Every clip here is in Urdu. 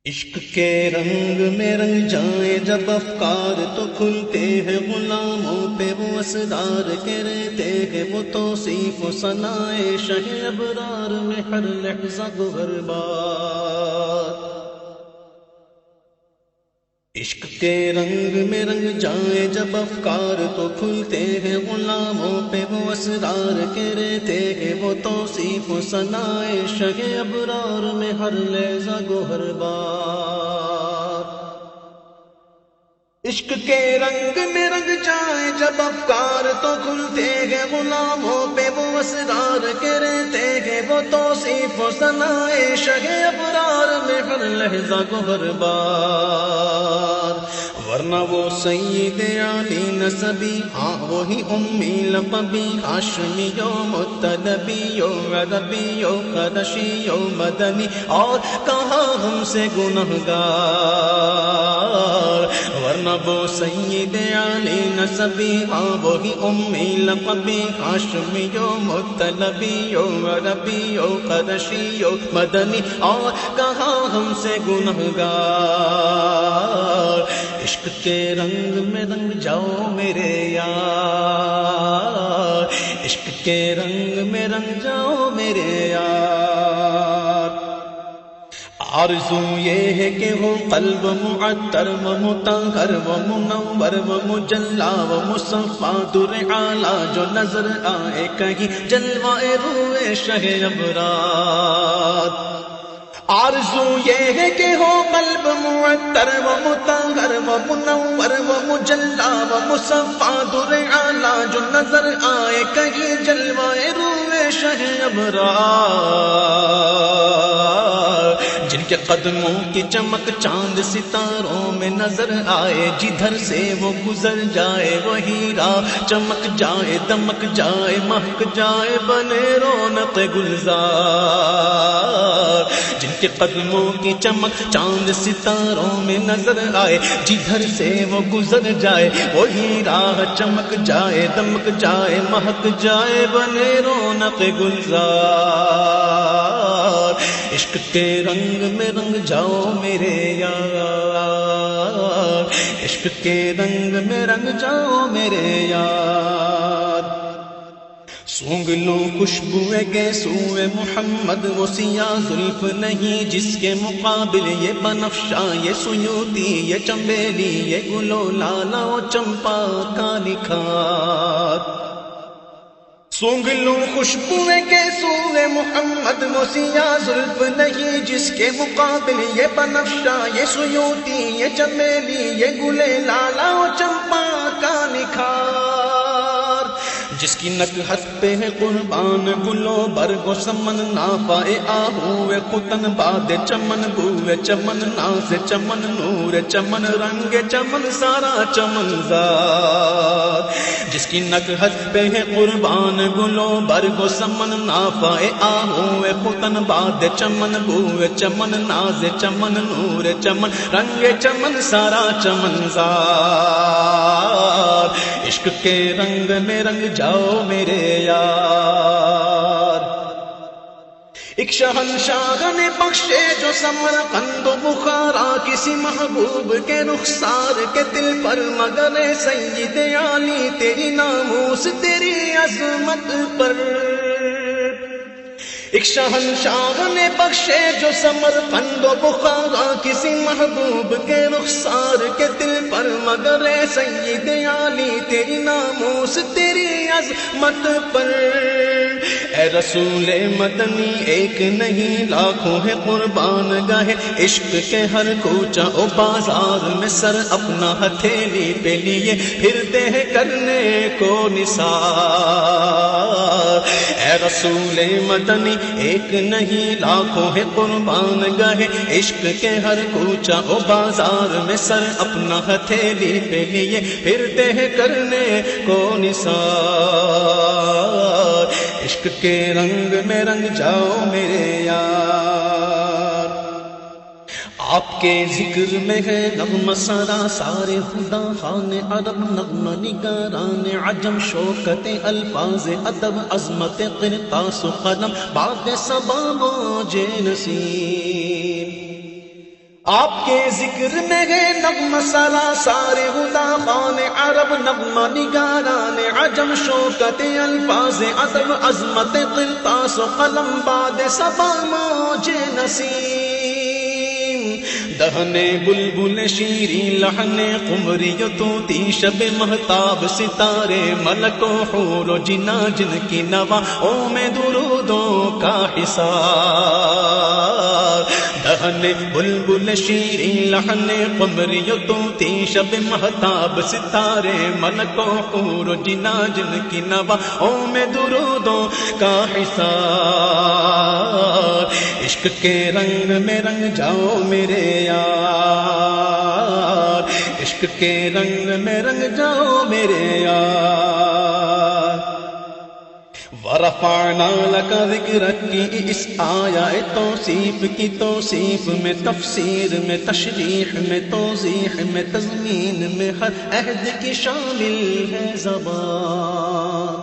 عشق کے رنگ میں رنگ جائیں جب افکار تو کھلتے ہیں غلاموں پہ وہ اسرار کے رہتے ہیں وہ توصیف و ثنائے شہ ابرار میں ہر لحظہ گوہر بار۔ عشق کے رنگ میں رنگ جائیں جب افکار تو کھلتے ہیں غلاموں پہ وہ اسرار کے رہتے ہیں وہ توصیف و ثنائے شہ ابرار میں ہر لحظہ گوہر بار۔ عشق کے رنگ میں رنگ جائیں جب افکار تو کھلتے ہیں غلاموں پہ وہ اسرار کے رہتے ہیں وہ توصیف و ثنائے شہ ابرار میں ہر لحظہ گوہر بار۔ ورنہ وہ سید علی نسبی ہاں وہی امی لقبی ہاشمی و مطلبی و عربی و قرشی و مدنی اور کہاں ہم سے گنہگار۔ ورنہ وہ سید علی نسبی ہاں وہی امی لقبی ہاشمی و مطلبی و عربی و قرشی و مدنی اور کہاں ہم سے گنہگار۔ عشق کے رنگ میں رنگ جاؤ میرے یار، عشق کے رنگ میں رنگ جاؤ میرے یار۔ آرزو یہ ہے کہ ہو قلب معطر و مطہر و منور و مجلا و مصفا در اعلیٰ جو نظر آئے کہیں جلوہ روئے شہ ابرار۔ آرزو یہ ہے کہ ہو قلب معطر و مطہر و منور و مجلا و مصفا در اعلیٰ جو نظر آئے کہیں جلوہ روئے شہ ابرار۔ جن کے قدموں کی چمک چاند ستاروں میں نظر آئے جدھر سے وہ گزر جائے وہی راہ چمک جائے دمک جائے مہک جائے بنے رونق گلزار۔ جن کے قدموں کی چمک چاند ستاروں میں نظر آئے جدھر سے وہ گزر جائے وہی راہ چمک جائے دمک جائے مہک جائے بنے رونق گلزار۔ عشق کے رنگ میں رنگ جاؤ میرے یار، عشق کے رنگ میں رنگ جاؤ میرے یار۔ سونگ لو خوشبو گیسوئے محمد وہ سیاہ زلف نہیں جس کے مقابل یہ بنفشاں یہ سیوطی یہ چنبیلی یہ گلو لالا و چمپا کا نکھار۔ سونگ لو خوشبو گیسوئے محمد وہ سیاہ زلف نہیں جس کے مقابل یہ بنفشاں یہ سیوطی یہ چنبیلی یہ گلے لالا و چمپا کا نکھار۔ جس کی نکہت پہ ہے قربان گلو برگ و سمن نافائے آہوے قطن باد چمن بوے چمن ناز چمن نور چمن رنگ چمن سارا چمن زار۔ جس کی نکہت پہ ہے قربان گلو برگ و سمن نافائے آہوے قطن باد چمن بوے چمن ناز چمن نور چمن رنگ چمن سارا چمن زار۔ عشق کے رنگ میں رنگ جاؤ میرے یار۔ ایک شہنشاہ نے بخشے جو سمرقند و بخارا کسی محبوب کے رخسار کے دل پر مگر سید علی تیری ناموس تیری عظمت پر۔ ایک شہنشاہ نے بخشے جو سمرقند و بخارا کسی محبوب کے رخسار کے دل پر مگر سید علی تیری ناموس تیری عظمت پر۔ اے رسول مدنی ایک نہیں لاکھوں ہے قربان گاہ عشق کے ہر کوچہ و بازار میں سر اپنا ہتھیلی پہ لیے پھرتے ہیں کرنے کو نثار۔ اے رسول مدنی ایک نہیں لاکھوں ہے قربان گاہ عشق کے ہر کوچہ و بازار میں سر اپنا ہتھیلی پہ لیے پھرتے ہیں کرنے کو نثار۔ عشق کے رنگ میں رنگ جاؤ میرے یار۔ آپ کے ذکر میں ہے نغمہ سرا سارے خدا خان عرب نغمہ نگاران عجم شوکت الفاظ ادب عظمت قرطاس و قلم باد صبا موج نسیم۔ آپ کے ذکر میں ہے نغمہ سرا سارے خدا خان عرب، نغمہ نگاران عجم، شوکت الفاظ ادب، عظمت قرطاس و قلم، باد صبا موج نسیم، دہن بلبل شیری لحن قمری و طوطی، شب مہتاب ستارے ملک و حور و جنا، جن کی نواؤں میں درودوں کا حصار، دہن بلبل شیری لحن قمری و طوطی، شب مہتاب ستارے ملک و حور و جنا، جن کی نواؤں میں درودوں کا حصار، عشق کے رنگ میں رنگ جاؤ میرے یار، عشق کے رنگ میں رنگ جاؤ میرے یار، ورفعنا لك ذکرک کی اس آیا توصیف کی توصیف میں، تفسیر میں، تشریح میں، توضیح میں، تضمین میں، ہر عہد کی شامل ہے زبان،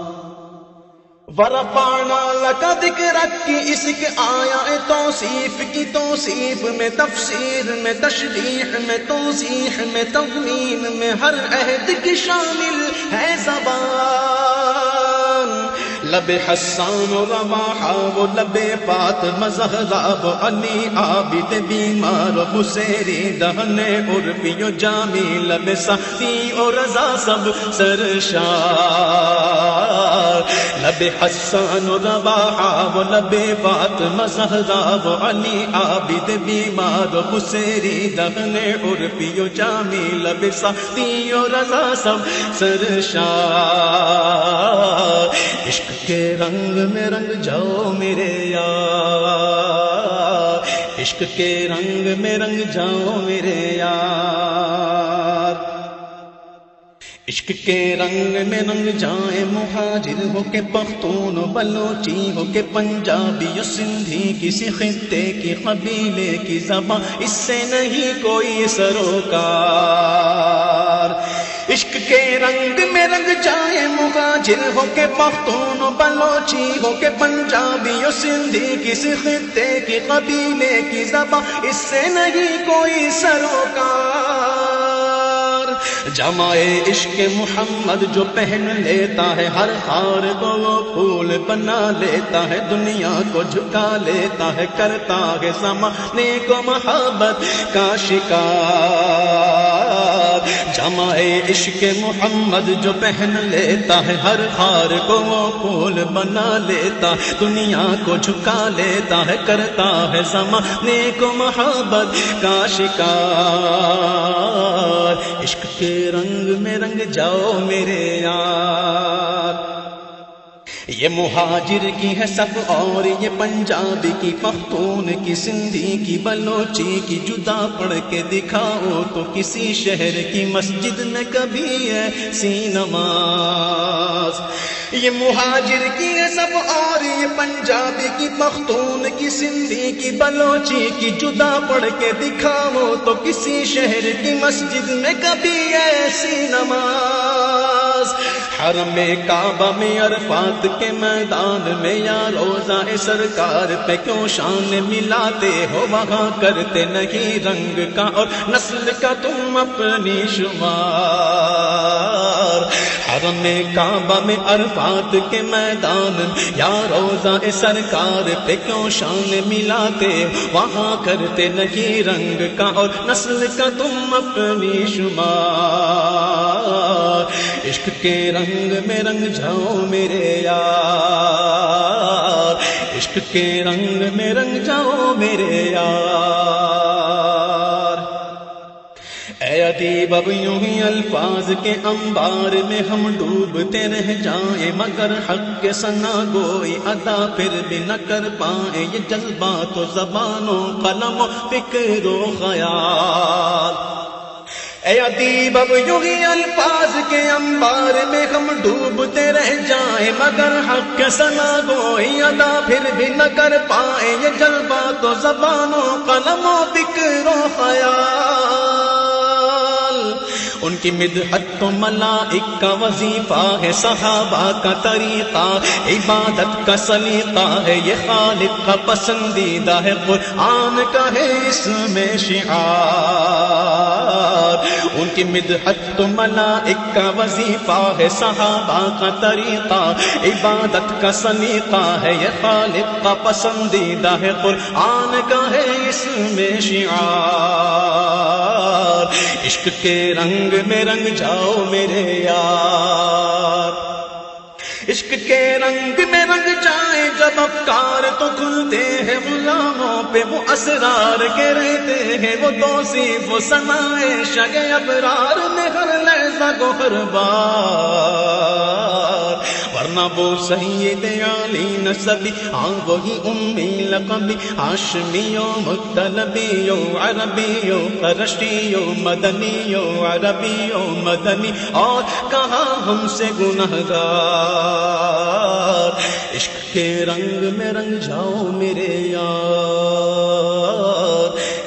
ورفعنا لك ذکرک کی اس کے آیا توصیف کی توصیف میں، تفسیر میں، تشریح میں، توضیح میں، تضمین میں، ہر عہد کی شامل ہے زبان، لب حسان و رواحہ و لب فاطمہ زہرا و علی عابد بیمار و حسیری، دہن عرفی و جامی، لب سعدی و رضا سب سرشار، لب حسان و رواحہ و لب فاطمہ زہرا و علی عابد بیمار و حسیری، دہن عرفی و جامی، لب سعدی و رضا سب سرشار، عشق کے رنگ میں رنگ جاؤ میرے یار، عشق کے رنگ میں رنگ جاؤ میرے یار، عشق کے رنگ میں رنگ جائیں، مہاجر ہو کے پختون و بلوچی ہو کے پنجابی و سندھی، کسی خطے کی قبیلے کی زبان اس سے نہیں کوئی سروکار، عشق کے رنگ میں رنگ جائیں، مہاجر ہو کے پختون و بلوچی ہو کے پنجابی و سندھی، کسی خطے کی قبیلے کی زبان اس سے نہیں کوئی سروکار، جمع عشق محمد جو پہن لیتا ہے، ہر خار کو وہ پھول بنا لیتا ہے، دنیا کو جھکا لیتا ہے، کرتا ہے زمانے کو محبت کا شکار، جمع عشق محمد جو پہن لیتا ہے، ہر خار کو وہ پھول بنا لیتا، دنیا کو جھکا لیتا ہے، کرتا ہے زمانے کو محبت کا شکار، عشق کے رنگ میں رنگ جاؤ میرے یار، یہ مہاجر کی ہے سب اور یہ پنجابی کی، پختون کی، سندھی کی، بلوچی کی، جدا پڑھ کے دکھاؤ تو کسی شہر کی مسجد میں کبھی ایسی نماز، یہ مہاجر کی ہے سب اور یہ پنجابی کی، پختون کی، سندھی کی، بلوچی کی، جدا پڑھ کے دکھاؤ تو کسی شہر کی مسجد میں کبھی ایسی نماز، حرم کعبہ میں عرفات کے میدان میں یا روضہ سرکار پہ کیوں شان ملاتے ہو، وہاں کرتے نہیں رنگ کا اور نسل کا تم اپنی شمار، حرم کعبہ میں عرفات کے میدان یا روضہ سرکار پہ کیوں شان ملاتے، وہاں کرتے نہیں رنگ کا اور نسل کا تم اپنی شمار، عشق کے رنگ میں رنگ جاؤ میرے یار، عشق کے رنگ میں رنگ جاؤ میرے یار، اے ادیب اب یوں ہی الفاظ کے انبار میں ہم ڈوبتے رہ جائیں، مگر حق کے ثنا گوئی ادا پھر بھی نہ کر پائیں، یہ جذبات و زبانوں قلم و فکر و خیال، اے ادیب اب یوں ہی الفاظ کے انبار میں ہم ڈوبتے رہ جائیں، مگر حق کے ثنا گوئی ادا پھر بھی نہ کر پائیں، یہ جذبات و زبانوں قلم و فکر و خیال، ان کی مدحت تو ملائک کا وظیفہ ہے، صحابہ کا طریقہ عبادت کا سلیقہ ہے، یہ خالق کا پسندیدہ ہے، قرآن کا ہے اس میں شعار۔ ان کی مدحت تو ملائک کا وظیفہ ہے، صحابہ کا طریقہ عبادت کا سلیقہ ہے، یہ خالق کا پسندیدہ ہے، قرآن کا ہے اس میں شعار۔ عشق کے رنگ میں رنگ جاؤ میرے یار، عشق کے رنگ میں رنگ جائیں جب افکار تو کھلتے ہیں غلاموں پہ وہ اسرار کے رہتے ہیں، وہ توصیف و ثنائے شگ ابرار میں ہر لحظہ کو ہر بار، ورنہ وہ سید علی نسبی، ہاں وہی امی لقبی، ہاشمیو مطلبیو عربیو قرشیو مدنیو عربیو مدنی، اور کہاں ہم سے گنہگار۔ عشق کے رنگ میں رنگ جاؤ میرے یار،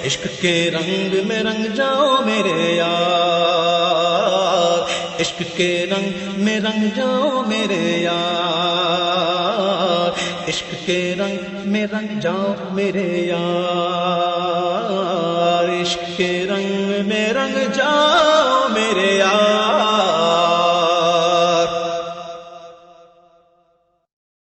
عشق کے رنگ میں رنگ جاؤ میرے یار، عشق کے رنگ میں رنگ جاؤ میرے یار، عشق کے رنگ میں رنگ جاؤ میرے یار، عشق کے رنگ میں رنگ جاؤ میرے یار۔